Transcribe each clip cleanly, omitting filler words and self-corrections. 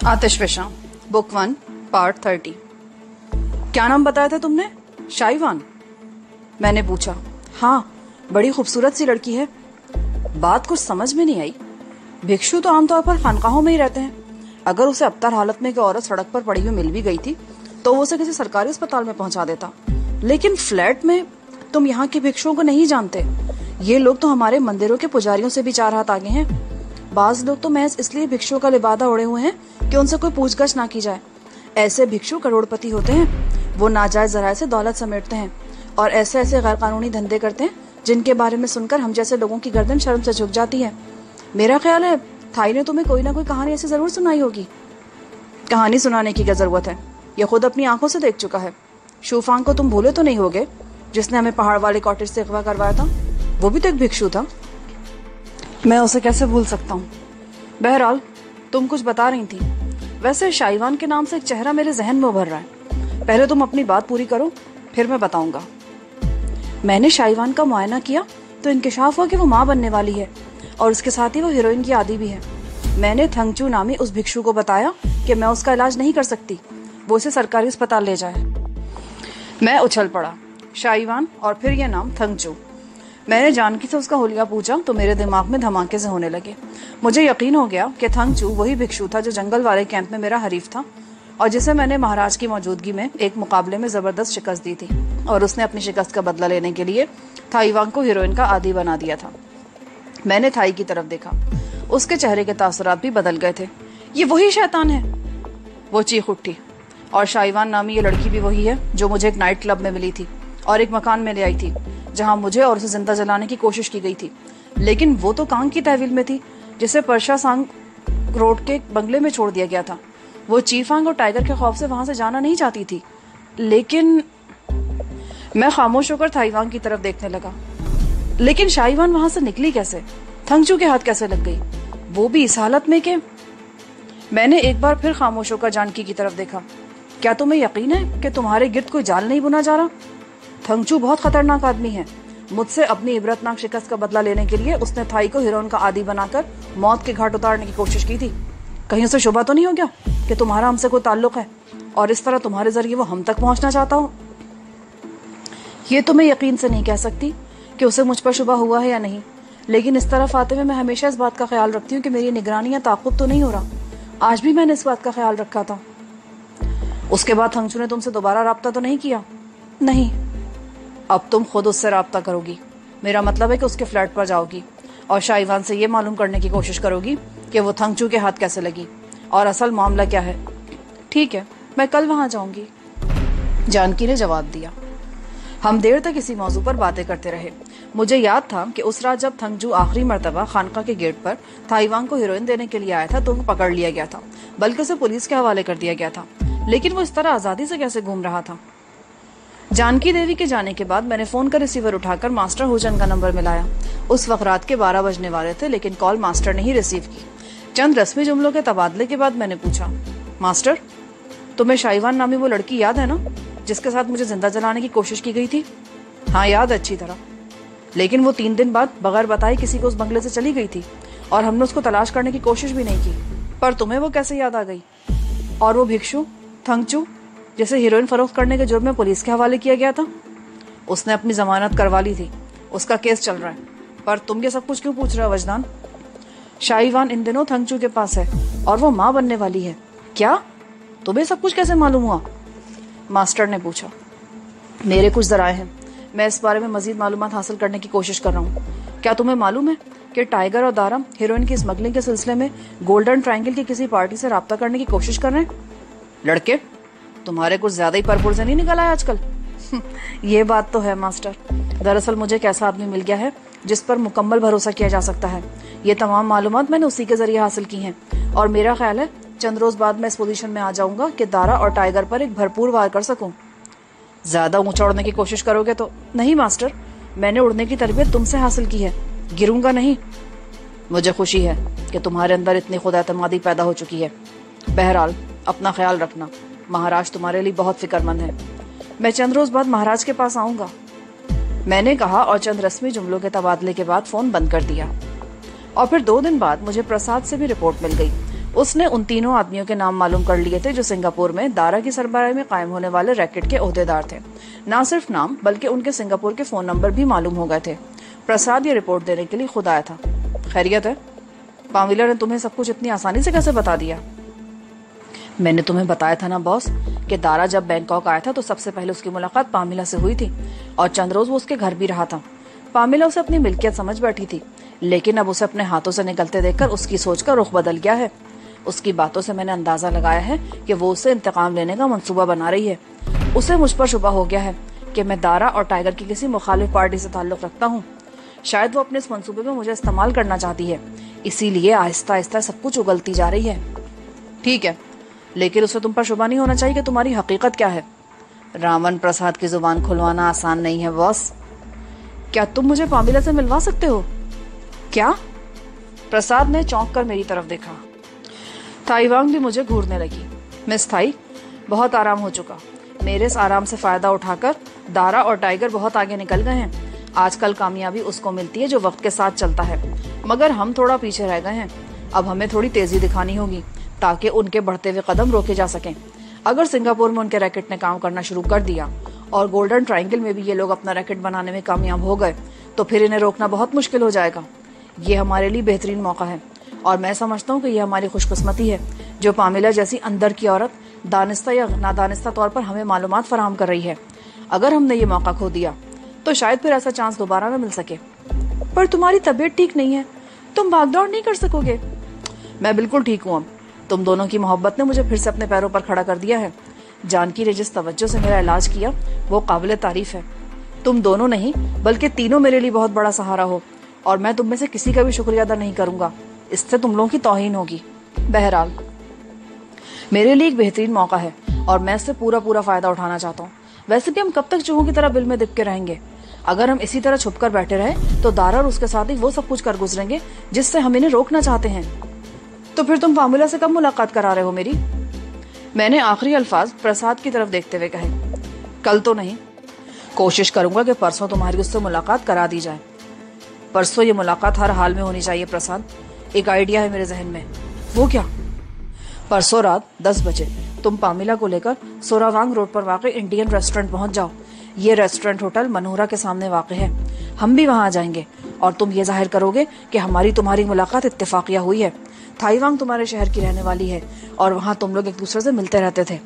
आतिश विशाम, book 1, part 30। क्या नाम बताया था तुमने? शाइवान? मैंने पूछा। हाँ, बड़ी खूबसूरत सी लड़की है। बात कुछ समझ में नहीं आई। भिक्षु तो आमतौर पर खानकाहों में ही रहते हैं। अगर उसे अबतर हालत में कोई औरत सड़क पर पड़ी हुई मिल भी गई थी तो वो उसे किसी सरकारी अस्पताल में पहुंचा देता, लेकिन फ्लैट में? तुम यहाँ के भिक्षुओं को नहीं जानते। ये लोग तो हमारे मंदिरों के पुजारियों से भी 4 हाथ आगे हैं। बाज लोग तो महज इसलिए भिक्षुओं का लिबादा ओढ़े हुए हैं कि उनसे कोई पूछगछ ना की जाए। ऐसे भिक्षु करोड़पति होते हैं। वो नाजायज जराये से दौलत समेटते हैं और ऐसे ऐसे गैर कानूनी धंधे करते हैं जिनके बारे में सुनकर हम जैसे लोगों की गर्दन शर्म से झुक जाती है। मेरा ख्याल है थाई ने तुम्हें कोई ना कोई कहानी ऐसी जरूर सुनाई होगी। कहानी सुनाने की क्या जरूरत है, ये खुद अपनी आंखों से देख चुका है। शूफांग को तुम भूले तो नहीं होगे, जिसने हमें पहाड़ वाले कॉटेज से अगवा करवाया था? वो भी तो एक भिक्षु था। मैं उसे कैसे भूल सकता हूँ। बहरहाल तुम कुछ बता रही थी। वैसे शाइवान के नाम से एक चेहरा मेरे जहन में उभर रहा है। पहले तुम अपनी बात पूरी करो, फिर मैं बताऊंगा। मैंने शाइवान का मुआयना किया तो इंकिशाफ हुआ कि वो माँ बनने वाली है और उसके साथ ही वो हीरोइन की आदी भी है। मैंने थंगचू नामी उस भिक्षु को बताया कि मैं उसका इलाज नहीं कर सकती, वो उसे सरकारी अस्पताल ले जाए। मैं उछल पड़ा। शाइवान और फिर यह नाम थंगचू। मैंने जानकी से उसका हुलिया पूछा तो मेरे दिमाग में धमाके से होने लगे। मुझे यकीन हो गया कि थंगचू वही भिक्षु था जो जंगल वाले कैंप में मेरा हरीफ था और जिसे मैंने महाराज की मौजूदगी में एक मुकाबले में जबरदस्त शिकस्त दी थी और उसने अपनी शिकस्त का बदला लेने के लिए थाईवान को हीरोइन का आदी बना दिया था। मैंने थाई की तरफ देखा। उसके चेहरे के तासुरात भी बदल गए थे। ये वही शैतान है, वो चीख उठी। और शाइवान नामी ये लड़की भी वही है जो मुझे एक नाइट क्लब में मिली थी और एक मकान में ले आई थी जहां मुझे और उसे जिंदा जलाने की कोशिश की गई थी। लेकिन वो तो कांग की तहवील में थी जिसे परशा सांग रोड के बंगले में छोड़ दिया गया था। वो चीफांग और टाइगर के खौफ से वहां से जाना नहीं चाहती थी। लेकिन मैं खामोश होकर थाईवान की तरफ देखने लगा। लेकिन शाइवान वहां से निकली कैसे? थंगचू के हाथ कैसे लग गई, वो भी इस हालत में? के मैंने एक बार फिर खामोश होकर जानकी की तरफ देखा। क्या तुम्हें यकीन है कि तुम्हारे गिर्द कोई जाल नहीं बुना जा रहा? थंगचू बहुत खतरनाक आदमी है। मुझसे अपनी इबरतनाक शिकस्त का बदला लेने के लिए उसने थाई को हीरोइन का आदी बनाकर मौत के घाट उतारने की कोशिश की थी। कहीं उसे शुबा तो नहीं हो गया कि तुम्हारा हमसे कोई ताल्लुक है और इस तरह तुम्हारे जरिए वो हम तक पहुंचना चाहता हो? ये तो मैं यकीन से नहीं कह सकती कि उसे मुझ पर शुबा हुआ है या नहीं, लेकिन इस तरफ आते हुए मैं हमेशा इस बात का ख्याल रखती हूँ कि मेरी निगरानी या ताक़ुब तो नहीं हो रहा। आज भी मैंने इस बात का ख्याल रखा था। उसके बाद थंगचू ने तुमसे दोबारा राब्ता तो नहीं किया? नहीं। अब तुम खुद उससे राब्ता करोगी। मेरा मतलब है कि उसके फ्लैट पर जाओगी और शाइवान से ये मालूम करने की कोशिश करोगी कि वो थंगचू के हाथ कैसे लगी और असल मामला क्या है। ठीक है, मैं कल वहां जाऊंगी, जानकी ने जवाब दिया। हम देर तक इसी मौजू पर बातें करते रहे। मुझे याद था कि उस रात जब थंगचू आखिरी मर्तबा खानका के गेट पर थाईवान को हीरोइन देने के लिए आया था तो वो पकड़ लिया गया था, बल्कि उसे पुलिस के हवाले कर दिया गया था। लेकिन वो इस तरह आजादी से कैसे घूम रहा था? जानकी देवी के जाने के बाद मैंने फोन का रिसीवर उठाकर मास्टर हुजन का नंबर मिलाया। उस वक्त रात के 12 बजने वाले थे, लेकिन कॉल मास्टर ने ही रिसीव की। चंद रस्मी जुमलों के तबादले के बाद मैंने पूछा, मास्टर, तुम्हें शाइवान नामी वो लड़की याद है ना, जिसके साथ मुझे जिंदा जलाने की कोशिश की गई थी? हाँ याद, अच्छी तरह। लेकिन वो 3 दिन बाद बगैर बताए किसी को उस बंगले से चली गई थी और हमने उसको तलाश करने की कोशिश भी नहीं की। पर तुम्हें वो कैसे याद आ गई? और वो भिक्षु थंगचू जिसे हीरोइन फरोख्त करने के जुर्म में पुलिस के हवाले किया गया था, उसने अपनी जमानत करवा ली थी, उसका केस चल रहा है। पर तुम ये सब कुछ क्यों पूछ रहे हो वजदान? शाइवान इन दिनों थंगचू के पास है और वो माँ बनने वाली है। क्या? तुम्हें सब कुछ कैसे मालूम हुआ? मास्टर ने पूछा। मेरे कुछ जराए हैं, मैं इस बारे में मजीद मालूमात हासिल करने की कोशिश कर रहा हूँ। क्या तुम्हें मालूम है कि टाइगर और दारा हीरोइन की स्मगलिंग के सिलसिले में गोल्डन ट्रायंगल की किसी पार्टी से राब्ता करने की कोशिश कर रहे हैं? लड़के, तुम्हारे कुछ ज्यादा ही परपुरजे नहीं निकल आया आजकल। ये बात तो है मास्टर। दरअसल मुझे एक ऐसा आदमी मिल गया है जिस पर मुकम्मल भरोसा किया जा सकता है। ये तमाम मालूमात मैंने उसी के जरिए हासिल की हैं और मेरा ख्याल है चंद रोज बाद मैं इस पोजीशन में आ जाऊंगा कि दारा और टाइगर पर एक भरपूर वार कर सकूं। ज्यादा ऊंचा उड़ने की कोशिश करोगे तो? नहीं मास्टर, मैंने उड़ने की तरबियत तुमसे हासिल की है, गिरूंगा नहीं। मुझे खुशी है कि तुम्हारे अंदर इतनी खुद एतमादी पैदा हो चुकी है। बहरहाल अपना ख्याल रखना, महाराज तुम्हारे लिए बहुत फिक्रमंद है। मैं चंद रोज बाद महाराज के पास आऊंगा, मैंने कहा और चंद रस्मी जुमलों के तबादले के बाद फोन बंद कर दिया। और फिर 2 दिन बाद मुझे प्रसाद से भी रिपोर्ट मिल गई। उसने उन तीनों आदमियों के नाम मालूम कर लिए थे जो सिंगापुर में दारा की सरबराही में कायम होने वाले रैकेट के ओहदेदार थे। न सिर्फ नाम बल्कि उनके सिंगापुर के फोन नंबर भी मालूम हो गए थे। प्रसाद ये रिपोर्ट देने के लिए खुद आया था। खैरियत है? पामिला ने तुम्हें सब कुछ इतनी आसानी से कैसे बता दिया? मैंने तुम्हें बताया था ना बॉस कि दारा जब बैंकॉक आया था तो सबसे पहले उसकी मुलाकात पामिला से हुई थी और चंद रोज वो उसके घर भी रहा था। पामिला उसे अपनी मिल्कियत समझ बैठी थी, लेकिन अब उसे अपने हाथों से निकलते देखकर उसकी सोच का रुख बदल गया है। उसकी बातों से मैंने अंदाजा लगाया है कि वो उससे इंतकाम लेने का मंसूबा बना रही है। उसे मुझ पर शुबा हो गया है कि मैं दारा और टाइगर की किसी मुखालिफ पार्टी से ताल्लुक रखता हूँ। शायद वो अपने इस मंसूबे में मुझे इस्तेमाल करना चाहती है, इसीलिए आहिस्ता आहिस्ता सब कुछ उगलती जा रही है। ठीक है, लेकिन उसे तुम पर शुबा नहीं होना चाहिए कि तुम्हारी हकीकत क्या है। रामन प्रसाद की जुबान खुलवाना आसान नहीं है बॉस। क्या तुम मुझे पामिला से मिलवा सकते हो? क्या? प्रसाद ने चौंक कर मेरी तरफ देखा। ताइवांग भी मुझे घूरने लगी। मिस थाई, बहुत आराम हो चुका। मेरे इस आराम से फायदा उठाकर दारा और टाइगर बहुत आगे निकल गए हैं। आजकल कामयाबी उसको मिलती है जो वक्त के साथ चलता है, मगर हम थोड़ा पीछे रह गए हैं। अब हमें थोड़ी तेजी दिखानी होगी ताकि उनके बढ़ते हुए कदम रोके जा सकें। अगर सिंगापुर में उनके रैकेट ने काम करना शुरू कर दिया और गोल्डन ट्रायंगल में भी ये लोग अपना रैकेट बनाने में कामयाब हो गए तो फिर इन्हें रोकना बहुत मुश्किल हो जाएगा। ये हमारे लिए बेहतरीन मौका है और मैं समझता हूँ कि यह हमारी खुशकिस्मती है जो पामिला जैसी अंदर की औरत दानिस्ता या नादानिस्ता तौर पर हमें मालूमात फराहम कर रही है। अगर हमने ये मौका खो दिया तो शायद फिर ऐसा चांस दोबारा न मिल सके। पर तुम्हारी तबीयत ठीक नहीं है, तुम भागदौड़ नहीं कर सकोगे। मैं बिल्कुल ठीक हूँ। अब तुम दोनों की मोहब्बत ने मुझे फिर से अपने पैरों पर खड़ा कर दिया है। जानकी ने जिस तवज्जो से मेरा इलाज किया वो काबिल तारीफ है। तुम दोनों नहीं बल्कि तीनों मेरे लिए बहुत बड़ा सहारा हो और मैं तुम में से किसी का भी शुक्रिया अदा नहीं करूंगा। इससे तुम लोगों की तौहीन होगी। बहरहाल मेरे लिए एक बेहतरीन मौका है और मैं इससे पूरा पूरा फायदा उठाना चाहता हूँ। वैसे भी हम कब तक चूहों की तरह बिल में दिप के रहेंगे? अगर हम इसी तरह छुपकर बैठे रहे तो दारा और उसके साथ ही वो सब कुछ कर गुजरेंगे जिससे हम इन्हें रोकना चाहते हैं। तो फिर तुम पामिला से कब मुलाकात करा रहे हो मेरी? मैंने आखिरी अल्फाज प्रसाद की तरफ देखते हुए कहे। कल तो नहीं, कोशिश करूंगा कि परसों तुम्हारी उससे मुलाकात करा दी जाए। परसों ये मुलाकात हर हाल में होनी चाहिए प्रसाद। एक आइडिया है मेरे जहन में। वो क्या? परसों रात 10 बजे तुम पामिला को लेकर सोरावांग रोड पर वाक़ इंडियन रेस्टोरेंट पहुंच जाओ। ये रेस्टोरेंट होटल मनोहरा के सामने वाक़ है। हम भी वहां आ जाएंगे और तुम ये जाहिर करोगे कि हमारी तुम्हारी मुलाकात इत्तेफाकिया हुई है। थाईवांग तुम्हारे शहर की रहने वाली है और वहां तुम लोग एक दूसरे से मिलते रहते थे।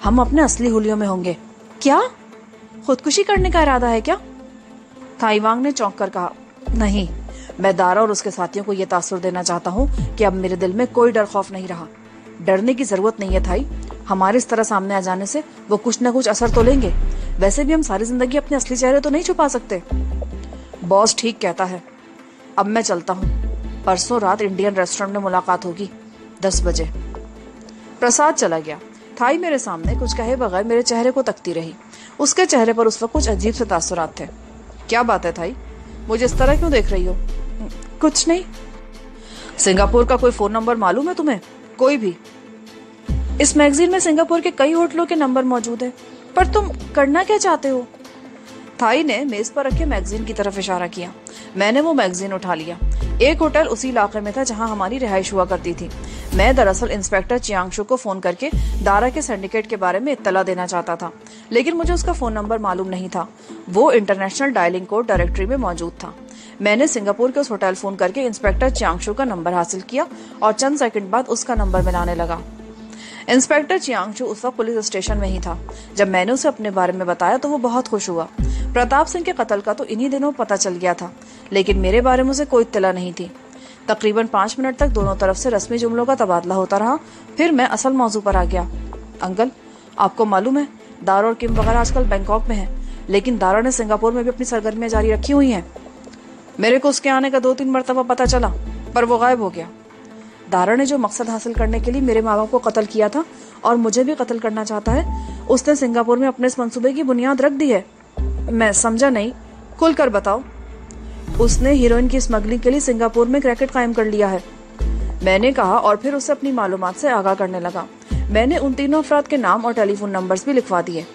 हम अपने असली हुलियों में होंगे। क्या खुदकुशी करने का इरादा है क्या? थाईवांग ने चौंक कर कहा। नहीं, मैं दारा और उसके साथियों को यह तासुर देना चाहता हूँ कि अब मेरे दिल में कोई डर खौफ नहीं रहा। डरने की जरूरत नहीं है थाई। हमारे इस तरह सामने आ जाने से वो कुछ न कुछ असर तो लेंगे। वैसे भी हम सारी जिंदगी अपने असली चेहरे तो नहीं छुपा सकते। बॉस ठीक कहता है। अब मैं चलता हूँ। परसों रात इंडियन रेस्टोरेंट में मुलाकात होगी 10 बजे। प्रसाद चला गया। थाई मेरे सामने कुछ कहे बगैर मेरे चेहरे को तकती रही। उसके चेहरे पर उस वक्त कुछ अजीब से तासुरात थे। क्या बात है थाई, मुझे इस तरह क्यों देख रही हो? कुछ नहीं। सिंगापुर का कोई फोन नंबर मालूम है तुम्हें? कोई भी? इस मैगजीन में सिंगापुर के कई होटलों के नंबर मौजूद है, पर तुम करना क्या चाहते हो? थाई ने मेज पर रखे मैगजीन की तरफ इशारा किया। मैंने वो मैगजीन उठा लिया। एक होटल उसी इलाके में था जहां हमारी रिहाइश हुआ करती थी। मैं दरअसल इंस्पेक्टर चियांगशु को फोन करके दारा के सिंडिकेट के बारे में इत्तला देना चाहता था, लेकिन मुझे उसका फोन नंबर मालूम नहीं था। वो इंटरनेशनल डायलिंग कोड डायरेक्टरी में मौजूद था। मैंने सिंगापुर के उस होटल फोन करके इंस्पेक्टर चियांगशु का नंबर हासिल किया और चंद सेकंड बाद उसका नंबर मिलाने लगा। इंस्पेक्टर चियांगशु उस वक्त पुलिस स्टेशन में ही था। जब मैंने उसे अपने बारे में बताया तो वो बहुत खुश हुआ। प्रताप सिंह के कत्ल का तो इन्हीं दिनों पता चल गया था, लेकिन मेरे बारे में उसे कोई इत्तला नहीं थी। तकरीबन 5 मिनट तक दोनों तरफ से रस्मी जुमलों का तबादला होता रहा। फिर मैं असल मौजू पर आ गया। अंकल, आपको मालूम है दारा और किम वगैरह आजकल बैंकॉक में है, लेकिन दारा ने सिंगापुर में भी अपनी सरगर्मियां जारी रखी हुई हैं। मेरे को उसके आने का 2-3 मरतबा पता चला, पर वो गायब हो गया। दारा ने जो मकसद हासिल करने के लिए मेरे माँ बाप को कत्ल किया था और मुझे भी कत्ल करना चाहता है, उसने सिंगापुर में अपने इस मंसूबे की बुनियाद रख दी है। मैं समझा नहीं, खुलकर बताओ। उसने हीरोइन की स्मगलिंग के लिए सिंगापुर में रैकेट कायम कर लिया है, मैंने कहा, और फिर उसे अपनी मालूमात से आगाह करने लगा। मैंने उन तीनों अफराद के नाम और टेलीफोन नंबर्स भी लिखवा दिए।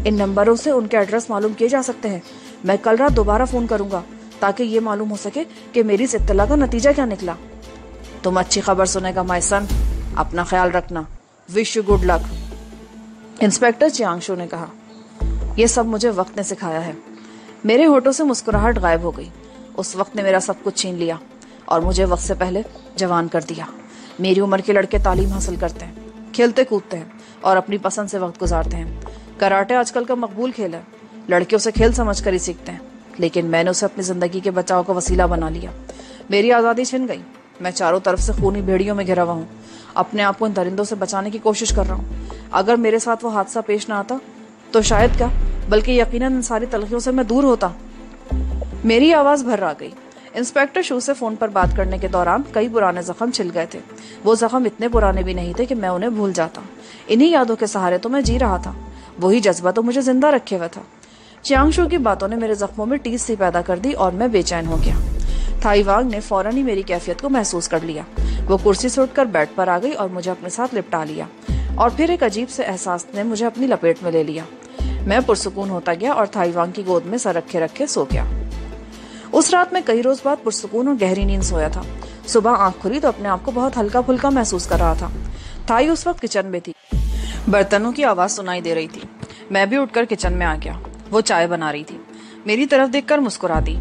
इन नंबरों से उनके एड्रेस मालूम किए जा सकते हैं। मैं कल रात दोबारा फोन करूंगा ताकि ये मालूम हो सके कि मेरी इस इत्तला का नतीजा क्या निकला। तुम अच्छी खबर सुनेगा माय सन। अपना ख्याल रखना। Wish you good luck. Inspector चियांगशु ने कहा। यह सब मुझे वक्त ने सिखाया है। मेरे होठों से मुस्कुराहट गायब हो गई। उस वक्त ने मेरा सब कुछ छीन लिया और मुझे वक्त से पहले जवान कर दिया। मेरी उम्र के लड़के तालीम हासिल करते हैं, खेलते कूदते हैं और अपनी पसंद से वक्त गुजारते हैं। कराटे आजकल का मकबूल खेल है। लड़के उसे खेल समझ कर ही सीखते हैं, लेकिन मैंने उसे अपनी जिंदगी के बचाव का वसीला बना लिया। मेरी आज़ादी छिन गई। मैं चारों तरफ से खूनी भेड़ियों में घिरा हुआ हूँ। अपने आप को इन दरिंदों से बचाने की कोशिश कर रहा हूँ। अगर मेरे साथ वो हादसा पेश ना आता तो शायद क्या, बल्कि यकीनन इन सारी तलखियों से मैं दूर होता। मेरी आवाज भर आ गई। इंस्पेक्टर शू से फोन पर बात करने के दौरान कई पुराने जख्म छिल गए थे। वो जख्म इतने पुराने भी नहीं थे कि मैं उन्हें भूल जाता। इन्हीं यादों के सहारे तो मैं जी रहा था। वही जज्बा तो मुझे जिंदा रखे हुआ था। चियांगशु की बातों ने मेरे जख्मों में टीस सी पैदा कर दी और मैं बेचैन हो गया। थाई वांग ने फौरन ही मेरी कैफियत को महसूस कर लिया। वो कुर्सी से उठकर बेड पर आ गई और मुझे अपने साथ लिपटा लिया और फिर एक अजीब से एहसास ने मुझे अपनी लपेट में ले लिया। मैं पुरसुकून होता गया और थाई वांग की गोद में सर रखे रखे सो गया। उस रात में कई रोज बाद पुरसुकून और गहरी नींद सोया था। सुबह आंख खुली तो अपने आप को बहुत हल्का फुल्का महसूस कर रहा था। थाई उस वक्त किचन में थी। बर्तनों की आवाज सुनाई दे रही थी। मैं भी उठकर किचन में आ गया। वो चाय बना रही थी। मेरी तरफ देखकर मुस्कुरा दी।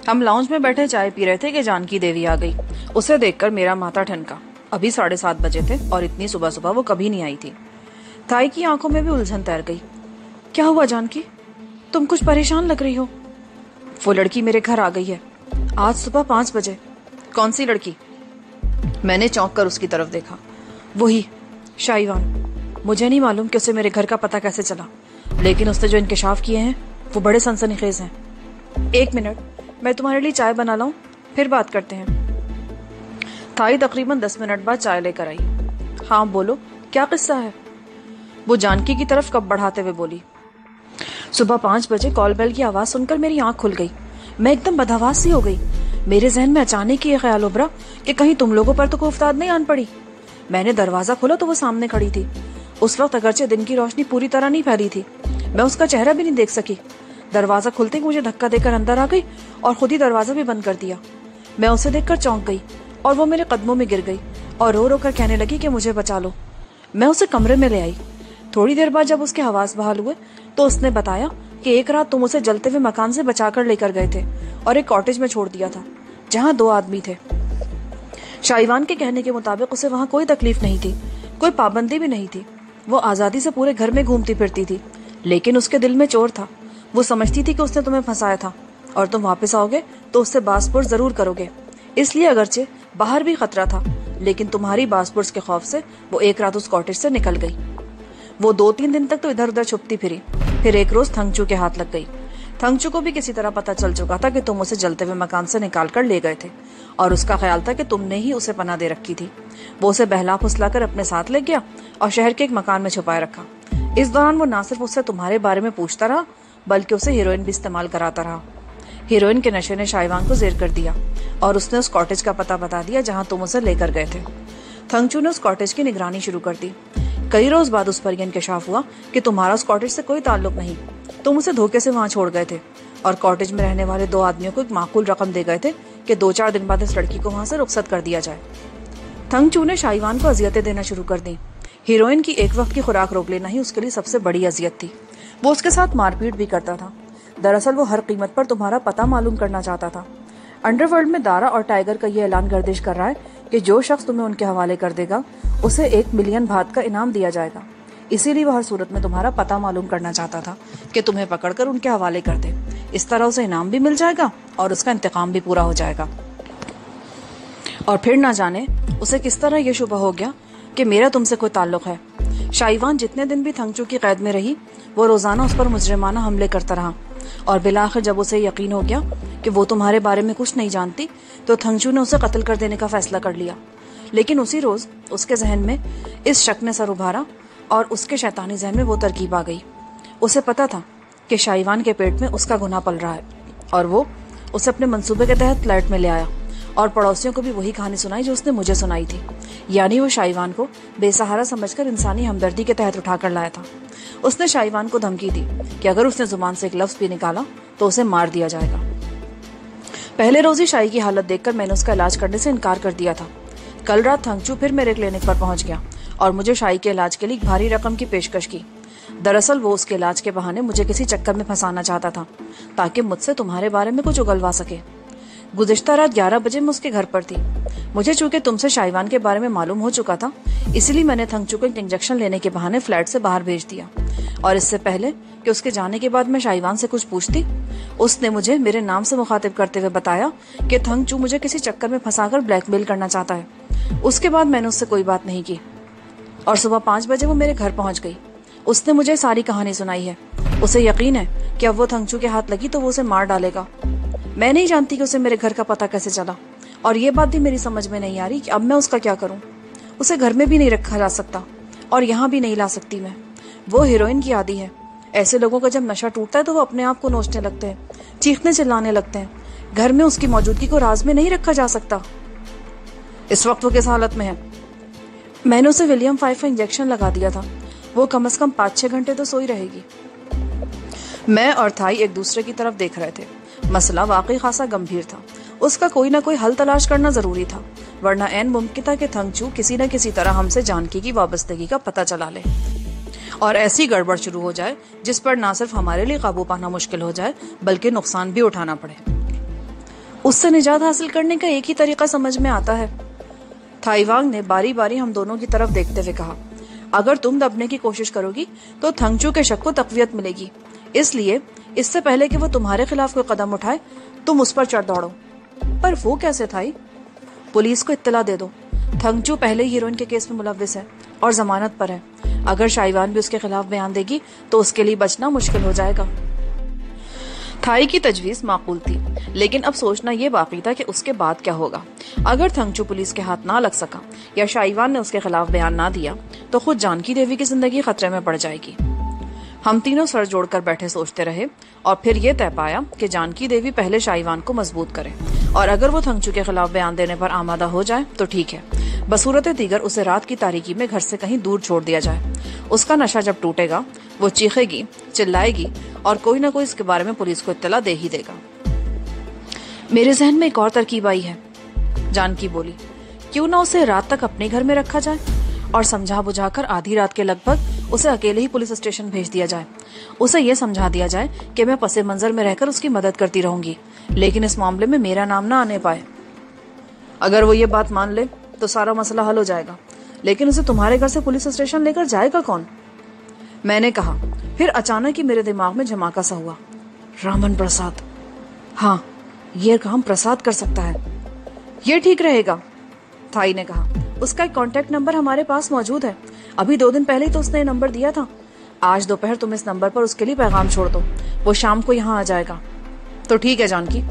हम लाउंज में बैठे चाय पी रहे थे कि जानकी देवी आ गई। उसे देखकर मेरा माथा ठनका। अभी 7:30 बजे थे और इतनी सुबह सुबह वो कभी नहीं आई थी। थाई की आंखों में भी उलझन तैर गई। क्या हुआ जानकी? तुम कुछ परेशान लग रही हो। वो लड़की मेरे घर आ गई है आज सुबह 5 बजे। कौन सी लड़की? मैंने चौंक कर उसकी तरफ देखा। वही शाइवान। मुझे नहीं मालूम कि उसे मेरे घर का पता कैसे चला, लेकिन उसने जो इंकशाफ किए हैं वो बड़े सनसनीखेज हैं। 1 मिनट, मैं तुम्हारे लिए चाय बना लाऊं, फिर बात करते हैं। थाई तकरीबन 10 मिनट बाद चाय लेकर आई। हाँ बोलो, क्या किस्सा है? वो जानकी की तरफ कब बढ़ाते हुए बोली। सुबह 5 बजे कॉल बेल की आवाज सुनकर मेरी आंख खुल गई। मैं एकदम बदहवास सी हो गई। मेरे जहन में अचानक ही यह ख्याल उभरा कि कहीं तुम लोगों पर तो कोई उफ्ताद नहीं आन पड़ी। मैंने दरवाजा खोला तो वो सामने खड़ी थी। उस वक्त अगरचे दिन की रोशनी पूरी तरह नहीं फैली थी, मैं उसका चेहरा भी नहीं देख सकी। दरवाजा खुलते ही मुझे धक्का देकर अंदर आ गई और खुद ही दरवाजा भी बंद कर दिया। मैं उसे देखकर चौंक गई और वो मेरे कदमों में गिर गई और रो रो कर कहने लगी कि मुझे बचा लो। मैं उसे कमरे में ले आई। थोड़ी देर बाद जब उसके हवास बहाल हुए तो उसने बताया कि एक रात तुम उसे जलते हुए मकान से बचाकर लेकर गए थे और एक कॉटेज में छोड़ दिया था जहां 2 आदमी थे। शाइवान के कहने के मुताबिक उसे वहां कोई तकलीफ नहीं थी, कोई पाबंदी भी नहीं थी। वो आजादी से पूरे घर में घूमती फिरती थी, लेकिन उसके दिल में चोर था। वो समझती थी कि उसने तुम्हें फंसाया था और तुम वापस आओगे तो उससे बासपुर जरूर करोगे। इसलिए अगरचे बाहर भी खतरा था, लेकिन तुम्हारी बासपुर के खौफ से वो एक रात उस कॉटेज से निकल गई। वो 2-3 दिन तक तो इधर उधर छुपती फिरी। फिर एक रोज थंगचू के हाथ लग गई। थंगचू को भी किसी तरह पता चल चुका था कि तुम उसे जलते हुए मकान से निकाल कर ले गए थे और उसका ख्याल था कि तुमने ही उसे पनाह दे रखी थी। वो उसे बहला फुसला कर अपने साथ ले गया और शहर के एक मकान में छुपाए रखा। इस दौरान वो ना सिर्फ उससे तुम्हारे बारे में पूछता रहा, बल्कि उसे हीरोइन भी इस्तेमाल कराता रहा। हीरोइन के नशे ने शाइवान को जेर कर दिया और उसने उस कॉटेज का पता बता दिया जहां तुम उसे लेकर गए थे। थंगचू ने उस कॉटेज की निगरानी शुरू कर दी। कई रोज बाद उस पर यह इंकशाफ हुआ कि तुम्हारा उस कॉटेज से कोई ताल्लुक नहीं। तुम उसे धोखे से वहां छोड़ गए थे और कॉटेज में रहने वाले 2 आदमियों को एक माकूल रकम दे गए थे कि 2-4 दिन बाद इस लड़की को वहां से रुखसत कर दिया जाए। थंगचू ने शाइवान को अजियतें देना शुरू कर दी। हीरोइन की एक वक्त की खुराक रोक लेना ही उसके लिए सबसे बड़ी अजियत थी। वो उसके साथ मारपीट भी करता था। दरअसल वो हर कीमत पर तुम्हारा पता मालूम करना चाहता था। अंडरवर्ल्ड में दारा और टाइगर का ये ऐलान गर्दिश कर रहा है कि जो शख्स तुम्हें उनके हवाले कर देगा उसे 1 मिलियन भात का इनाम दिया जाएगा। इसीलिए वह हर सूरत में तुम्हारा पता मालूम करना चाहता था कि तुम्हें पकड़कर उनके हवाले कर दे। इस तरह उसे इनाम भी मिल जाएगा और उसका इंतकाम भी पूरा हो जाएगा। और फिर ना जाने उसे किस तरह यह शुबह हो गया कि मेरा तुमसे कोई ताल्लुक है। शाइवान जितने दिन भी थंगचू की कैद में रही, वो रोजाना उस पर मुजरिमाना हमले करता रहा और बिलाखिर जब उसे यकीन हो गया कि वो तुम्हारे बारे में कुछ नहीं जानती, तो थंगचू ने उसे कत्ल कर देने का फैसला कर लिया। लेकिन उसी रोज उसके जहन में इस शक ने सर उभारा और उसके शैतानी जहन में वो तरकीब आ गई। उसे पता था कि शाइवान के पेट में उसका गुनाह पल रहा है और वो उसे अपने मंसूबे के तहत फ्लैट में ले आया और पड़ोसियों को भी वही कहानी सुनाई जो उसने मुझे सुनाई थी। यानी वो शाइवान को बेसहारा समझकर इंसानी हमदर्दी के तहत उठाकर लाया था। उसने शाइवान को धमकी दी कि अगर उसने जुबान से एक लफ्ज भी निकाला तो उसे मार दिया जाएगा। पहले रोज ही शाई की हालत देखकर मैंने उसका इलाज करने से इनकार कर दिया था। कल रात थंगचू फिर मेरे क्लिनिक पर पहुंच गया और मुझे शाई के इलाज के लिए एक भारी रकम की पेशकश की। दरअसल वो उसके इलाज के बहाने मुझे किसी चक्कर में फंसाना चाहता था ताकि मुझसे तुम्हारे बारे में कुछ उगलवा सके। गुज़िश्ता रात 11 बजे मैं उसके घर पर थी। मुझे चूंकि तुमसे शाइवान के बारे में मालूम हो चुका था, इसलिए मैंने थंगचू को एक इंजेक्शन लेने के बहाने फ्लैट से बाहर भेज दिया। और इससे पहले कि उसके जाने के बाद मैं शाइवान से कुछ पूछती, उसने मुझे मेरे नाम से मुखातिब करते हुए बताया कि थंगचू मुझे किसी चक्कर में फंसाकर ब्लैकमेल करना चाहता है। उसके बाद मैंने उससे कोई बात नहीं की और सुबह 5 बजे वो मेरे घर पहुंच गई। उसने मुझे सारी कहानी सुनाई है। उसे यकीन है कि अब वो थंगचू के हाथ लगी तो वो उसे मार डालेगा। मैं नहीं जानती कि उसे मेरे घर का पता कैसे चला, और ये बात भी मेरी समझ में नहीं आ रही कि अब मैं उसका क्या करूं। उसे घर में भी नहीं रखा जा सकता और यहाँ भी नहीं ला सकती मैं। वो हीरोइन की आदी है। ऐसे लोगों का जब नशा टूटता है तो वो अपने आप को नोचने लगते हैं, चीखने चिल्लाने लगते हैं। घर में उसकी मौजूदगी को राज में नहीं रखा जा सकता। इस वक्त वो किस हालत में है? मैंने उसे विलियम 5 का इंजेक्शन लगा दिया था। वो कम से कम 5-6 घंटे तो सोई रहेगी। मैं और थाई एक दूसरे की तरफ देख रहे थे। मसला वाकई खासा गंभीर था। उसका कोई ना कोई हल तलाश करना जरूरी था, वरना ऐन मुमकिन था कि थंगचू किसी न किसी तरह हमसे जानकी की वाबस्तगी का पता चला ले और ऐसी गड़बड़ शुरू हो जाए जिस पर ना सिर्फ हमारे लिए काबू पाना मुश्किल हो जाए बल्कि नुकसान भी उठाना पड़े। उससे निजात हासिल करने का एक ही तरीका समझ में आता है। थाईवांग ने बारी बारी हम दोनों की तरफ देखते हुए कहा, अगर तुम दबने की कोशिश करोगी तो थंगचू के शक को तकवीयत मिलेगी। इसलिए इससे पहले कि वो तुम्हारे खिलाफ कोई कदम उठाए, तुम उस पर चढ़ दौड़ो। पर वो कैसे थाई? पुलिस को इत्तला दे दो। थंगचू पहले हीरोइन के केस में मुलव्विस है और जमानत पर है। अगर शाइवान भी उसके खिलाफ बयान देगी तो उसके लिए बचना मुश्किल हो जाएगा। थाई की तजवीज माकूल थी, लेकिन अब सोचना यह बाकी था कि उसके बाद क्या होगा। अगर थंगचू पुलिस के हाथ ना लग सका या शाइवान ने उसके खिलाफ बयान ना दिया तो खुद जानकी देवी की जिंदगी खतरे में पड़ जाएगी। हम तीनों सर जोड़कर बैठे सोचते रहे और फिर ये तय पाया कि जानकी देवी पहले शाइवान को मजबूत करे और अगर वो थंगचू के खिलाफ बयान देने पर आमादा हो जाए तो ठीक है, बसूरत दीगर उसे रात की तारीकी में घर से कहीं दूर छोड़ दिया जाए। उसका नशा जब टूटेगा वो चीखेगी, चिल्लाएगी और कोई ना कोई इसके बारे में पुलिस को इत्तला दे ही देगा। मेरे जहन में एक और तरकीब आई है, जानकी बोली। क्यों ना उसे रात तक अपने घर में रखा जाए और समझा बुझाकर आधी रात के लगभग उसे अकेले ही पुलिस स्टेशन भेज दिया जाए। उसे यह समझा दिया जाए कि मैं पसे मंजर में रहकर उसकी मदद करती रहूंगी, लेकिन इस मामले में मेरा नाम ना आने पाए। अगर वो ये बात मान ले तो सारा मसला हल हो जाएगा, लेकिन उसे तुम्हारे घर से पुलिस स्टेशन लेकर जाएगा कौन? मैंने कहा। फिर अचानक ही मेरे दिमाग में झमाका सा हुआ। रामन प्रसाद। हाँ, ये काम प्रसाद कर सकता है। ये ठीक रहेगा, थाई ने कहा। उसका एक कॉन्टेक्ट नंबर हमारे पास मौजूद है। अभी 2 दिन पहले ही तो उसने नंबर दिया था। आज दोपहर तुम इस नंबर पर उसके लिए पैगाम छोड़ दो, वो शाम को यहाँ आ जाएगा। तो ठीक है जानकी,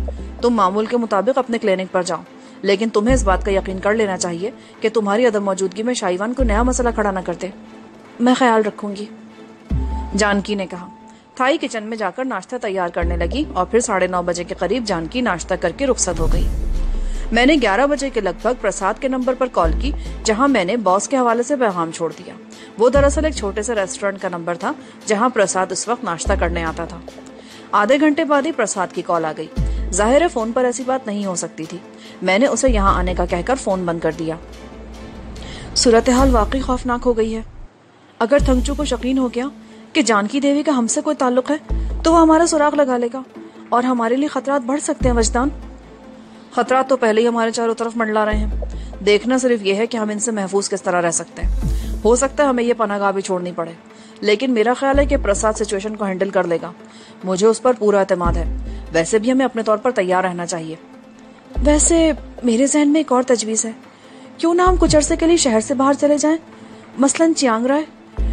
तुम मामूल के मुताबिक अपने क्लिनिक पर जाओ, लेकिन तुम्हें इस बात का यकीन कर लेना चाहिए कि तुम्हारी अदम मौजूदगी में शाइवान को नया मसला खड़ा न करते। मैं ख्याल रखूंगी, जानकी ने कहा। थाई किचन में जाकर नाश्ता तैयार करने लगी और फिर 9:30 बजे के करीब जानकी नाश्ता करके रुखसत हो गई। मैंने 11 बजे के लगभग प्रसाद के नंबर पर कॉल की, जहां मैंने बॉस के हवाले से पैगाम छोड़ दिया। वो दरअसल एक छोटे से रेस्टोरेंट का नंबर था जहां प्रसाद उस वक्त नाश्ता करने आता था। आधे घंटे बाद ही प्रसाद की कॉल आ गई। जाहिर है फोन पर ऐसी बात नहीं हो सकती थी। मैंने उसे यहाँ आने का कहकर फोन बंद कर दिया। सूरत हाल वाकई खौफनाक हो गई है। अगर थंगचू को यकीन हो गया कि जानकी देवी का हमसे कोई ताल्लुक है तो वो हमारा सुराग लगा लेगा और हमारे लिए खतरात बढ़ सकते हैं। वजदान, खतरात तो पहले ही हमारे चारों तरफ मंडला रहे हैं। देखना सिर्फ यह है कि हम इनसे महफूज किस तरह रह सकते हैं। हो सकता है हमें ये पनाहगाह भी छोड़नी पड़े, लेकिन मेरा ख्याल है कि प्रसाद सिचुएशन को हैंडल कर लेगा। मुझे उस पर पूरा एतमाद है। वैसे भी हमें अपने तौर पर तैयार रहना चाहिए। वैसे मेरे जहन में एक और तजवीज़ है। क्यों ना हम कुछ अरसे के लिए शहर से बाहर चले जाएं, मसलन चियांग राय।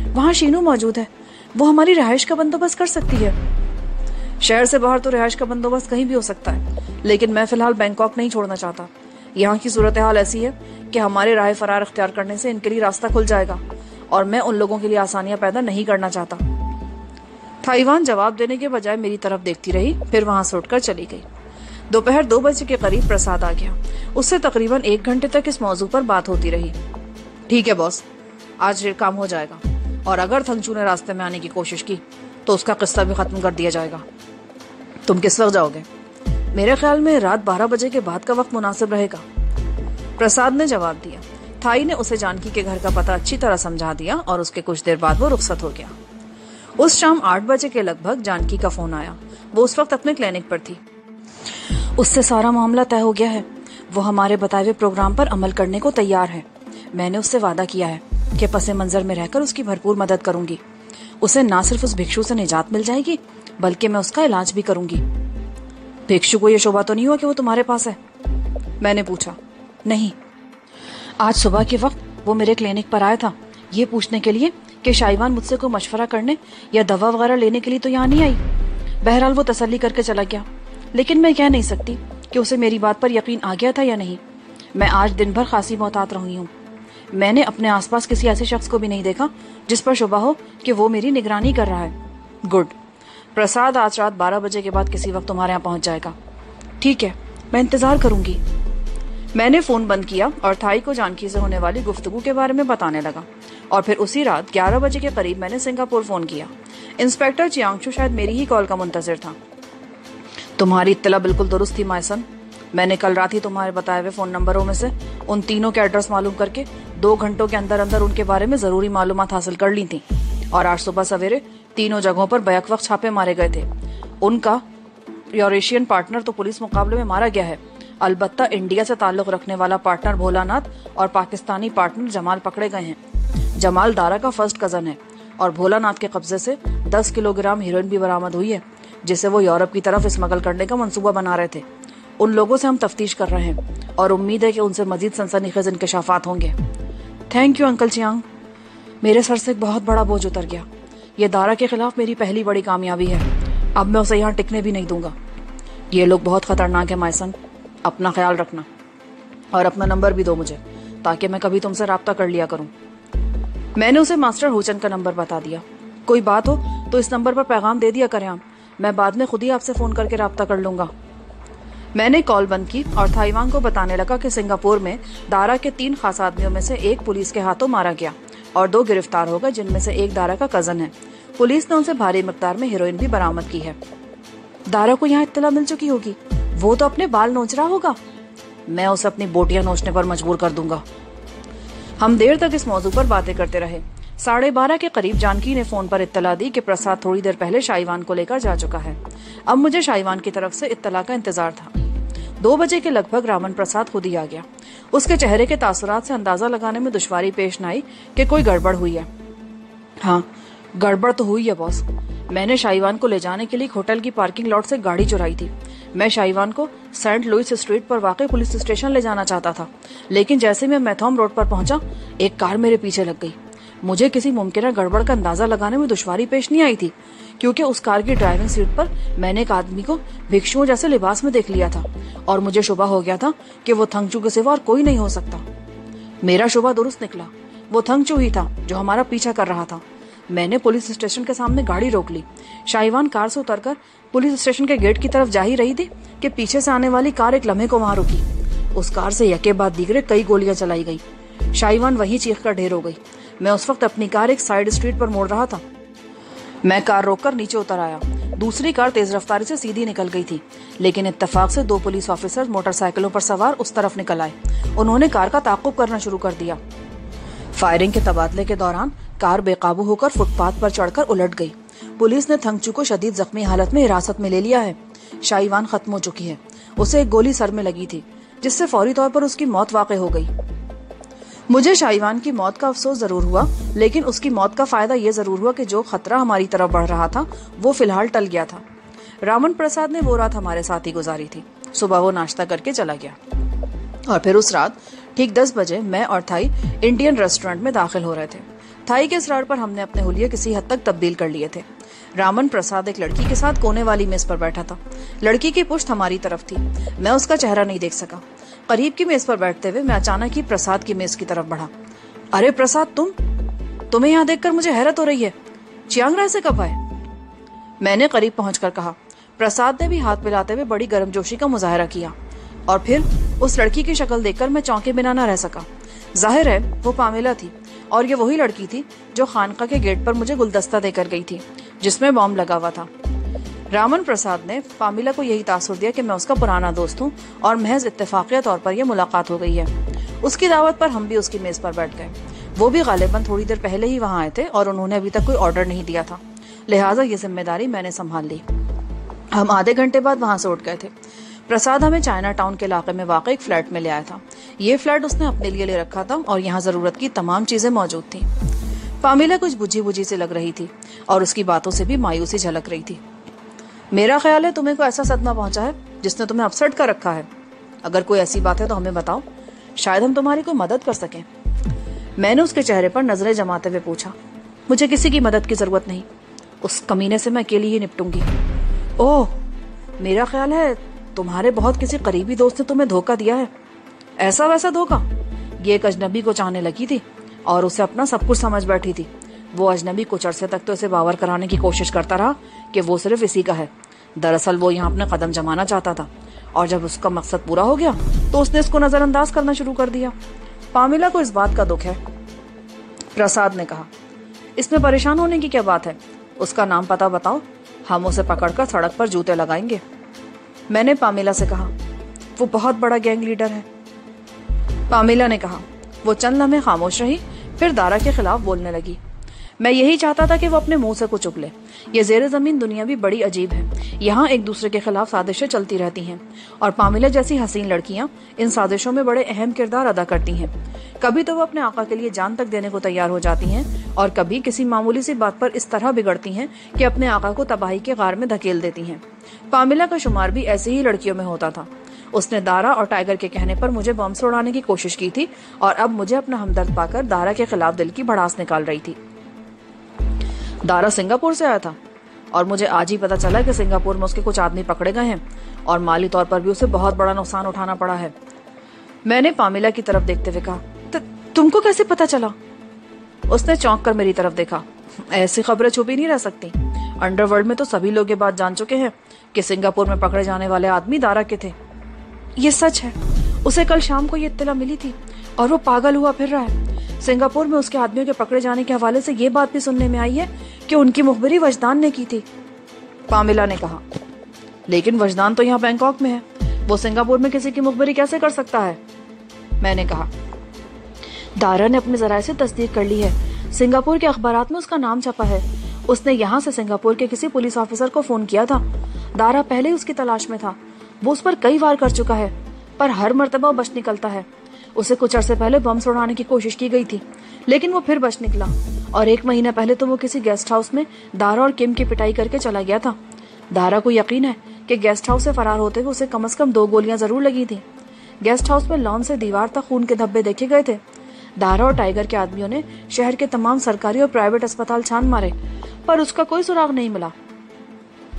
वहाँ शीनू मौजूद है, वो हमारी रिहाइश का बंदोबस्त कर सकती है। शहर से बाहर तो रिहाइश का बंदोबस्त कहीं भी हो सकता है, लेकिन मैं फिलहाल बैंकॉक नहीं छोड़ना चाहता। यहाँ की सूरत हाल ऐसी है कि हमारे राह फरार इख्तियार करने से इनके लिए रास्ता खुल जाएगा और मैं उन लोगों के लिए आसानियां पैदा नहीं करना चाहता। थाईवान जवाब देने के बजाय मेरी तरफ देखती रही, फिर वहां से उठकर चली गई। दोपहर 2 बजे के करीब प्रसाद आ गया। उससे तकरीबन 1 घंटे तक इस मौजू पर बात होती रही। ठीक है बॉस, आज ये काम हो जाएगा और अगर थंगचू ने रास्ते में आने की कोशिश की तो उसका किस्सा भी खत्म कर दिया जाएगा। तुम किस वक्त जाओगे? मेरे ख्याल में रात 12 बजे के बाद का वक्त मुनासिब रहेगा, प्रसाद ने जवाब दिया। थाई ने उसे जानकी के घर का पता अच्छी तरह समझा दिया और उसके कुछ देर बाद वो रुखसत हो गया। उस शाम 8 बजे के लगभग जानकी का फोन आया। वो उस वक्त अपने क्लिनिक पर थी। उससे सारा मामला तय हो गया है। वो हमारे बताए हुए प्रोग्राम पर अमल करने को तैयार है। मैंने उससे वादा किया है कि पसे मंजर में रहकर उसकी भरपूर मदद करूंगी। उसे ना सिर्फ उस भिक्षु से निजात मिल जाएगी बल्कि मैं उसका इलाज भी करूंगी। भिक्षु को यह शोभा तो नहीं हुआ कि वो तुम्हारे पास है? मैंने पूछा। नहीं, आज सुबह के वक्त वो मेरे क्लिनिक पर आया था ये पूछने के लिए कि शाइवान मुझसे कोई मशवरा करने या दवा वगैरह लेने के लिए तो यहाँ नहीं आई। बहरहाल वो तसल्ली करके चला गया, लेकिन मैं कह नहीं सकती कि उसे मेरी बात पर यकीन आ गया था या नहीं। मैं आज दिन भर खासी मोहतात रही हूँ। मैंने अपने आसपास किसी ऐसे शख्स को भी नहीं देखा जिस पर शुबा हो कि वो मेरी निगरानी कर रहा है। गुड। प्रसाद आज रात 12 बजे के बाद किसी वक्त तुम्हारे यहाँ पहुंच जाएगा। ठीक है, मैं इंतजार करूंगी। मैंने फोन बंद किया और थाई को जानकी से होने वाली गुफ्तगू के बारे में बताने लगा और फिर उसी रात 11 बजे के करीब मैंने सिंगापुर फोन किया। इंस्पेक्टर चियांगशु शायद मेरी ही कॉल का मुंतजिर था। तुम्हारी इत्तला बिल्कुल दुरुस्त थी मायसन। मैंने कल रात ही तुम्हारे बताए हुए फोन नंबरों में से उन तीनों के एड्रेस मालूम करके 2 घंटों के अंदर अंदर उनके बारे में जरूरी मालूमात हासिल कर ली थी और आज सुबह सवेरे तीनों जगहों पर बैक वक्त छापे मारे गए थे। उनका यूरेशियन पार्टनर तो पुलिस मुकाबले में मारा गया है। अलबत्ता इंडिया से ताल्लुक रखने वाला पार्टनर भोलानाथ और पाकिस्तानी पार्टनर जमाल पकड़े गए हैं। जमाल दारा का फर्स्ट कजन है और भोलानाथ के कब्जे से 10 किलोग्राम हीरोइन भी बरामद हुई है जिसे वो यूरोप की तरफ स्मगल करने का मंसूबा बना रहे थे। उन लोगों से हम तफ्तीश कर रहे हैं और उम्मीद है कि उनसे मजीद सनसनीखेज इंकशाफात होंगे। Thank you uncle Chiang. मेरे सर से एक बहुत बड़ा बोझ उतर गया। ये दारा के खिलाफ मेरी पहली बड़ी कामयाबी है। अब मैं उसे यहाँ टिकने भी नहीं दूंगा। ये लोग बहुत खतरनाक है मायसन। अपना ख्याल रखना और अपना नंबर भी दो मुझे ताकि मैं कभी तुमसे राब्ता कर लिया करूं। मैंने उसे मास्टर हुचन का नंबर बता दिया। कोई बात हो तो इस नंबर पर पैगाम दे दिया करें। मैं बाद में खुद ही आपसे फोन करके राब्ता कर लूंगा। मैंने कॉल बंद की और थाईवान को बताने लगा कि सिंगापुर में दारा के 3 खास आदमियों में से एक पुलिस के हाथों मारा गया और 2 गिरफ्तार हो गए जिनमें से एक दारा का कजन है। पुलिस ने उनसे भारी मिकदार में हीरोइन भी बरामद की है। दारा को यहाँ इत्तला मिल चुकी होगी। वो तो अपने बाल नोच रहा होगा। मैं उसे अपनी बोटियां नोचने पर मजबूर कर दूंगा। हम देर तक इस मौजू पर बातें करते रहे। 12:30 के करीब जानकी ने फोन पर इत्तला दी कि प्रसाद थोड़ी देर पहले शाइवान को लेकर जा चुका है। अब मुझे शाइवान की तरफ से इत्तला का इंतजार था। 2 बजे के लगभग रामन प्रसाद खुद ही आ गया। उसके चेहरे के तासुरात से अंदाजा लगाने में दुश्वारी पेश न आई कि कोई गड़बड़ हुई है। हाँ, गड़बड़ तो हुई है बॉस। मैंने शाइवान को ले जाने के लिए होटल की पार्किंग लॉट से गाड़ी चुराई थी। मैं शाइवान को सेंट लुइस स्ट्रीट पर वाकई पुलिस स्टेशन ले जाना चाहता था, लेकिन जैसे मैं मैथॉम रोड पर पहुंचा एक कार मेरे पीछे लग गई। मुझे किसी मुमकिन गड़बड़ का अंदाजा लगाने में दुश्वारी पेश नहीं आई थी क्योंकि उस कार की ड्राइविंग सीट पर मैंने एक आदमी को भिक्षुओं जैसे लिबास में देख लिया था और मुझे शुबा हो गया था कि वो थंगचू के सिवा और कोई नहीं हो सकता। मेरा शुबा दुरुस्त निकला। वो थंगचू ही था जो हमारा पीछा कर रहा था। मैंने पुलिस स्टेशन के सामने गाड़ी रोक ली। शाइवान कार से उतरकर पुलिस स्टेशन के गेट की तरफ जा ही रही थी कि पीछे से आने वाली कार एक लम्हे को वहां रुकी। उस कार से यके बाद दीगरे कई गोलियां चलाई गई। शाइवान वहीं चीख कर ढेर हो गई। मैं उस वक्त अपनी कार एक साइड स्ट्रीट पर मोड़ रहा था। मैं कार रोककर नीचे उतर आया। दूसरी कार तेज रफ्तारी से सीधी निकल गई थी, लेकिन इत्तेफाक से 2 पुलिस ऑफिसर मोटरसाइकिलों पर सवार उस तरफ निकल आए। उन्होंने कार का ताक़ुब करना शुरू कर दिया। फायरिंग के तबादले के दौरान कार बेकाबू होकर फुटपाथ पर चढ़कर उलट गई। पुलिस ने थंगचू को शदीद जख्मी हालत में हिरासत में ले लिया है। शाइवान खत्म हो चुकी है। उसे एक गोली सर में लगी थी जिससे फौरी तौर पर उसकी मौत वाक़ई हो गई। मुझे शाइवान की मौत का अफसोस जरूर हुआ, लेकिन उसकी मौत का फायदा यह जरूर हुआ कि जो खतरा हमारी तरफ बढ़ रहा था वो फिलहाल टल गया था। रामन प्रसाद ने वो रात हमारे साथ ही गुजारी थी। सुबह वो नाश्ता करके चला गया और फिर उस रात ठीक 10 बजे मैं और थाई इंडियन रेस्टोरेंट में दाखिल हो रहे थे। थाई के इसरार पर हमने अपने हुलिये किसी हद तक तब्दील कर लिए थे। रामन प्रसाद एक लड़की के साथ कोने वाली मेज पर बैठा था। लड़की की पुश्त हमारी तरफ थी। मैं उसका चेहरा नहीं देख सका। करीब की मेज पर बैठते हुए मैं अचानक ही प्रसाद की मेज की तरफ बढ़ा। अरे प्रसाद, तुम्हें यहाँ देखकर मुझे हैरत हो रही है। चियांग राय से कब आए? मैंने करीब पहुंचकर कहा। प्रसाद ने भी हाथ मिलाते हुए बड़ी गर्मजोशी का मुजाहरा किया और फिर उस लड़की की शक्ल देखकर मैं चौंके बिना न रह सका। जाहिर है वो पामेला थी और ये वही लड़की थी जो खानका के गेट पर मुझे गुलदस्ता देकर गई थी जिसमें बॉम्ब लगा हुआ था। रामन प्रसाद ने पामेला को यही तासुर दिया कि मैं उसका पुराना दोस्त हूँ और महज इत्तेफाकिया तौर पर यह मुलाकात हो गई है। उसकी दावत पर हम भी उसकी मेज पर बैठ गए। वो भी गालिबन थोड़ी देर पहले ही वहां आए थे और उन्होंने अभी तक कोई ऑर्डर नहीं दिया था, लिहाजा ये जिम्मेदारी मैंने संभाल ली। हम आधे घंटे बाद वहां से उठ गए थे। प्रसाद हमें चाइना टाउन के इलाके में वाक़ एक फ्लैट में ले आया था। ये फ्लैट उसने अपने लिए ले रखा था और यहाँ जरूरत की तमाम चीजें मौजूद थी। पामिला कुछ बुझी बुझी से लग रही थी और उसकी बातों से भी मायूसी झलक रही थी। मेरा ख्याल है तुम्हें कोई ऐसा सदमा पहुंचा है जिसने तुम्हें अपसेट कर रखा है। अगर कोई ऐसी बात है तो हमें बताओ, शायद हम तुम्हारी कोई मदद कर सकें। मैंने उसके चेहरे पर नजरें जमाते हुए पूछा। मुझे किसी की मदद की जरूरत नहीं, उस कमीने से मैं अकेली ही निपटूंगी। ओह, मेरा ख्याल है तुम्हारे बहुत किसी करीबी दोस्त ने तुम्हें धोखा दिया है। ऐसा वैसा धोखा? ये एक अजनबी को चाहने लगी थी और उसे अपना सब कुछ समझ बैठी थी। वो अजनबी कुछ अरसे तक तो इसे बावर कराने की कोशिश करता रहा कि वो सिर्फ इसी का है। दरअसल वो यहाँ अपने कदम जमाना चाहता था और जब उसका मकसद पूरा हो गया तो उसने इसको नजरअंदाज करना शुरू कर दिया। पामिला को इस बात का दुख है, प्रसाद ने कहा। इसमें परेशान होने की क्या बात है? उसका नाम पता बताओ, हम उसे पकड़कर सड़क पर जूते लगाएंगे। मैंने पामिला से कहा। वो बहुत बड़ा गैंग लीडर है। पामिला ने कहा। वो चंद लम्हे खामोश रही, फिर दारा के खिलाफ बोलने लगी। मैं यही चाहता था कि वो अपने मुंह से कुछ चुप ले। ये जेर जमीन दुनिया भी बड़ी अजीब है। यहाँ एक दूसरे के खिलाफ साजिशें चलती रहती हैं और पामिला जैसी हसीन लड़कियां इन साजिशों में बड़े अहम किरदार अदा करती हैं। कभी तो वो अपने आका के लिए जान तक देने को तैयार हो जाती हैं और कभी किसी मामूली सी बात पर इस तरह बिगड़ती हैं कि अपने आका को तबाही के गार में धकेल देती हैं। पामिला का शुमार भी ऐसी ही लड़कियों में होता था। उसने दारा और टाइगर के कहने पर मुझे बम से उड़ाने की कोशिश की थी और अब मुझे अपना हमदर्द पाकर दारा के खिलाफ दिल की भड़ास निकाल रही थी। दारा सिंगापुर से आया था और मुझे आज ही पता चला कि सिंगापुर में उसके कुछ आदमी पकड़े गए हैं और माली तौर पर भी उसे बहुत बड़ा नुकसान उठाना पड़ा है। मैंने पामिला की तरफ देखते हुए कहा, तुमको कैसे पता चला? उसने चौंक कर मेरी तरफ देखा। ऐसी खबरें छुपी नहीं रह सकती। अंडरवर्ल्ड में तो सभी लोग ये बात जान चुके हैं कि सिंगापुर में पकड़े जाने वाले आदमी दारा के थे। ये सच है। उसे कल शाम को ये इत्तला मिली थी और वो पागल हुआ फिर रहा है। सिंगापुर में उसके आदमियों के पकड़े जाने के हवाले से ये बात भी सुनने में आई है कि उनकी मुखबिरी वजदान ने की थी। पामिला ने कहा। लेकिन वजदान तो यहाँ बैंकॉक में है, वो सिंगापुर में किसी की मुखबिरी कैसे कर सकता है? मैंने कहा। दारा ने अपने जराये से तस्दीक कर ली है। सिंगापुर के अखबारात में उसका नाम छपा है। उसने यहाँ से सिंगापुर के किसी पुलिस ऑफिसर को फोन किया था। दारा पहले ही उसकी तलाश में था। वो उस पर कई वार कर चुका है पर हर मर्तबा बच निकलता है। उसे कुछ अरसे पहले बम से उड़ाने की कोशिश की गई थी लेकिन वो फिर बच निकला और 1 महीना पहले तो वो किसी गेस्ट हाउस में दारा और किम की पिटाई करके चला गया था। दारा को यकीन है कि गेस्ट हाउस से फरार होते हुए उसे कम से कम 2 गोलियां जरूर लगी थी। गेस्ट हाउस में लॉन से दीवार तक खून के धब्बे देखे गए थे। दारा और टाइगर के आदमियों ने शहर के तमाम सरकारी और प्राइवेट अस्पताल छान मारे पर उसका कोई सुराग नहीं मिला।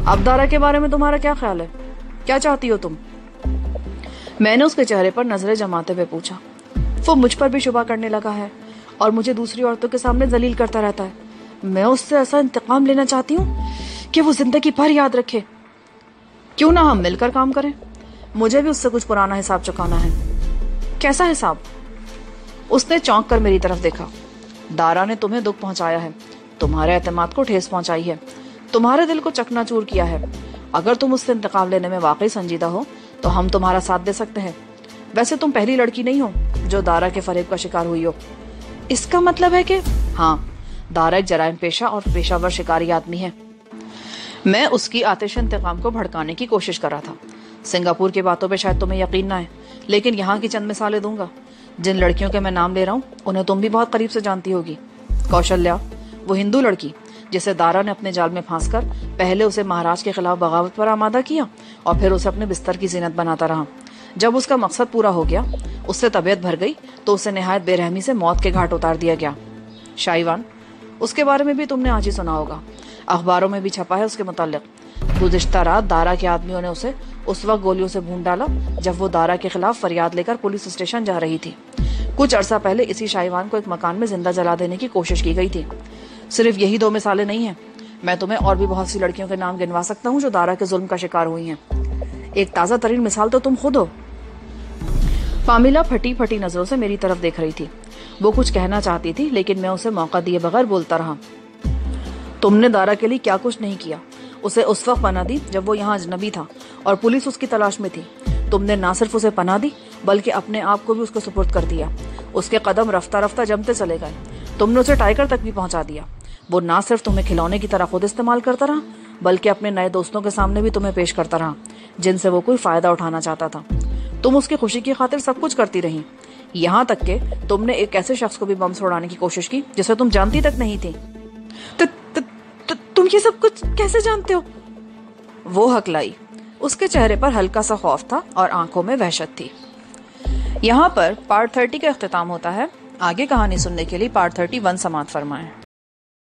अब दारा के बारे में तुम्हारा क्या ख्याल है? क्या चाहती हो तुम? मैंने उसके चेहरे पर नजरें जमाते हुए पूछा। वो मुझ पर भी शुबा करने लगा है और मुझे दूसरी औरतों के सामने जलील करता रहता है। मैं उससे ऐसा इंतकाम लेना चाहती हूँ कि वो जिंदगी भर याद रखे। क्यों ना हम मिलकर काम करें? मुझे भी उससे कुछ पुराना हिसाब चुकाना है। कैसा हिसाब? उसने चौंक कर मेरी तरफ देखा। दारा ने तुम्हें दुख पहुंचाया है, तुम्हारे एतमाद को ठेस पहुंचाई है, तुम्हारे दिल को चकनाचूर किया है। अगर तुम उससे इंतकाम लेने में वाकई संजीदा हो तो हम तुम्हारा साथ दे सकते हैं। वैसे तुम पहली लड़की नहीं हो जो दारा के फरेब का शिकार हुई हो। इसका मतलब है कि हाँ, दारा एक जराइम पेशा और पेशावर शिकारी आदमी है। मैं उसकी आतिश इंतकाम को भड़काने की कोशिश कर रहा था। सिंगापुर की बातों पे शायद तुम्हें यकीन ना है लेकिन यहाँ की चंद मिसालें दूंगा। जिन लड़कियों के मैं नाम ले रहा हूँ उन्हें तुम भी बहुत करीब से जानती होगी। कौशल्या, वो हिंदू लड़की जिसे दारा ने अपने जाल में फांसकर पहले उसे महाराज के खिलाफ बगावत पर आमादा किया और फिर उसे अपने बिस्तर की जीनत बनाता रहा। जब उसका मकसद पूरा हो गया, उससे तबीयत भर गई तो उसे निहायत बेरहमी से मौत के घाट उतार दिया गया। शाइवान, उसके बारे में भी तुमने आज ही सुना होगा, अखबारों में भी छपा है उसके मुताल्लिक। गुज़िश्ता रात दारा के आदमियों ने उसे उस वक्त गोलियों से भून डाला जब वो दारा के खिलाफ फरियाद लेकर पुलिस स्टेशन जा रही थी। कुछ अरसा पहले इसी शाइवान को एक मकान में जिंदा जला देने की कोशिश की गई थी। सिर्फ यही 2 मिसालें नहीं हैं, मैं तुम्हें और भी बहुत सी लड़कियों के नाम गिनवा सकता हूँ जो दारा के जुल्म का शिकार हुई हैं। एक ताज़ा तरीन मिसाल तो तुम खुद हो। पामिला फटी फटी नजरों से मेरी तरफ देख रही थी। वो कुछ कहना चाहती थी लेकिन मैं उसे मौका दिए बगैर बोलता रहा। तुमने दारा के लिए क्या कुछ नहीं किया। उसे उस वक्त पनाह दी जब वो यहाँ अजनबी था और पुलिस उसकी तलाश में थी। तुमने ना सिर्फ उसे पनाह दी बल्कि अपने आप को भी उसके सुपुर्द कर दिया। उसके कदम रफ्ता रफ्ता जमते चले गए। तुमने उसे टाइगर तक भी पहुंचा दिया। वो ना सिर्फ तुम्हें खिलौने की तरह खुद इस्तेमाल करता रहा, बल्कि अपने नए दोस्तों के सामने भी तुम्हें पेश करता रहा, जिनसे वो कोई फायदा उठाना चाहता था। तुम उसकी खुशी की खातिर सब कुछ करती रही, यहाँ तक कि तुमने एक ऐसे शख्स को भी बम से उड़ाने की कोशिश की जिसे तुम जानती तक नहीं थी। तुम ये सब कुछ कैसे जानते हो? वो हकलाई। उसके चेहरे पर हल्का सा खौफ था और आंखों में वहशत थी। यहाँ पर पार्ट 30 का इख्तिताम होता है। आगे कहानी सुनने के लिए पार्ट 31 समाअत फरमाएं।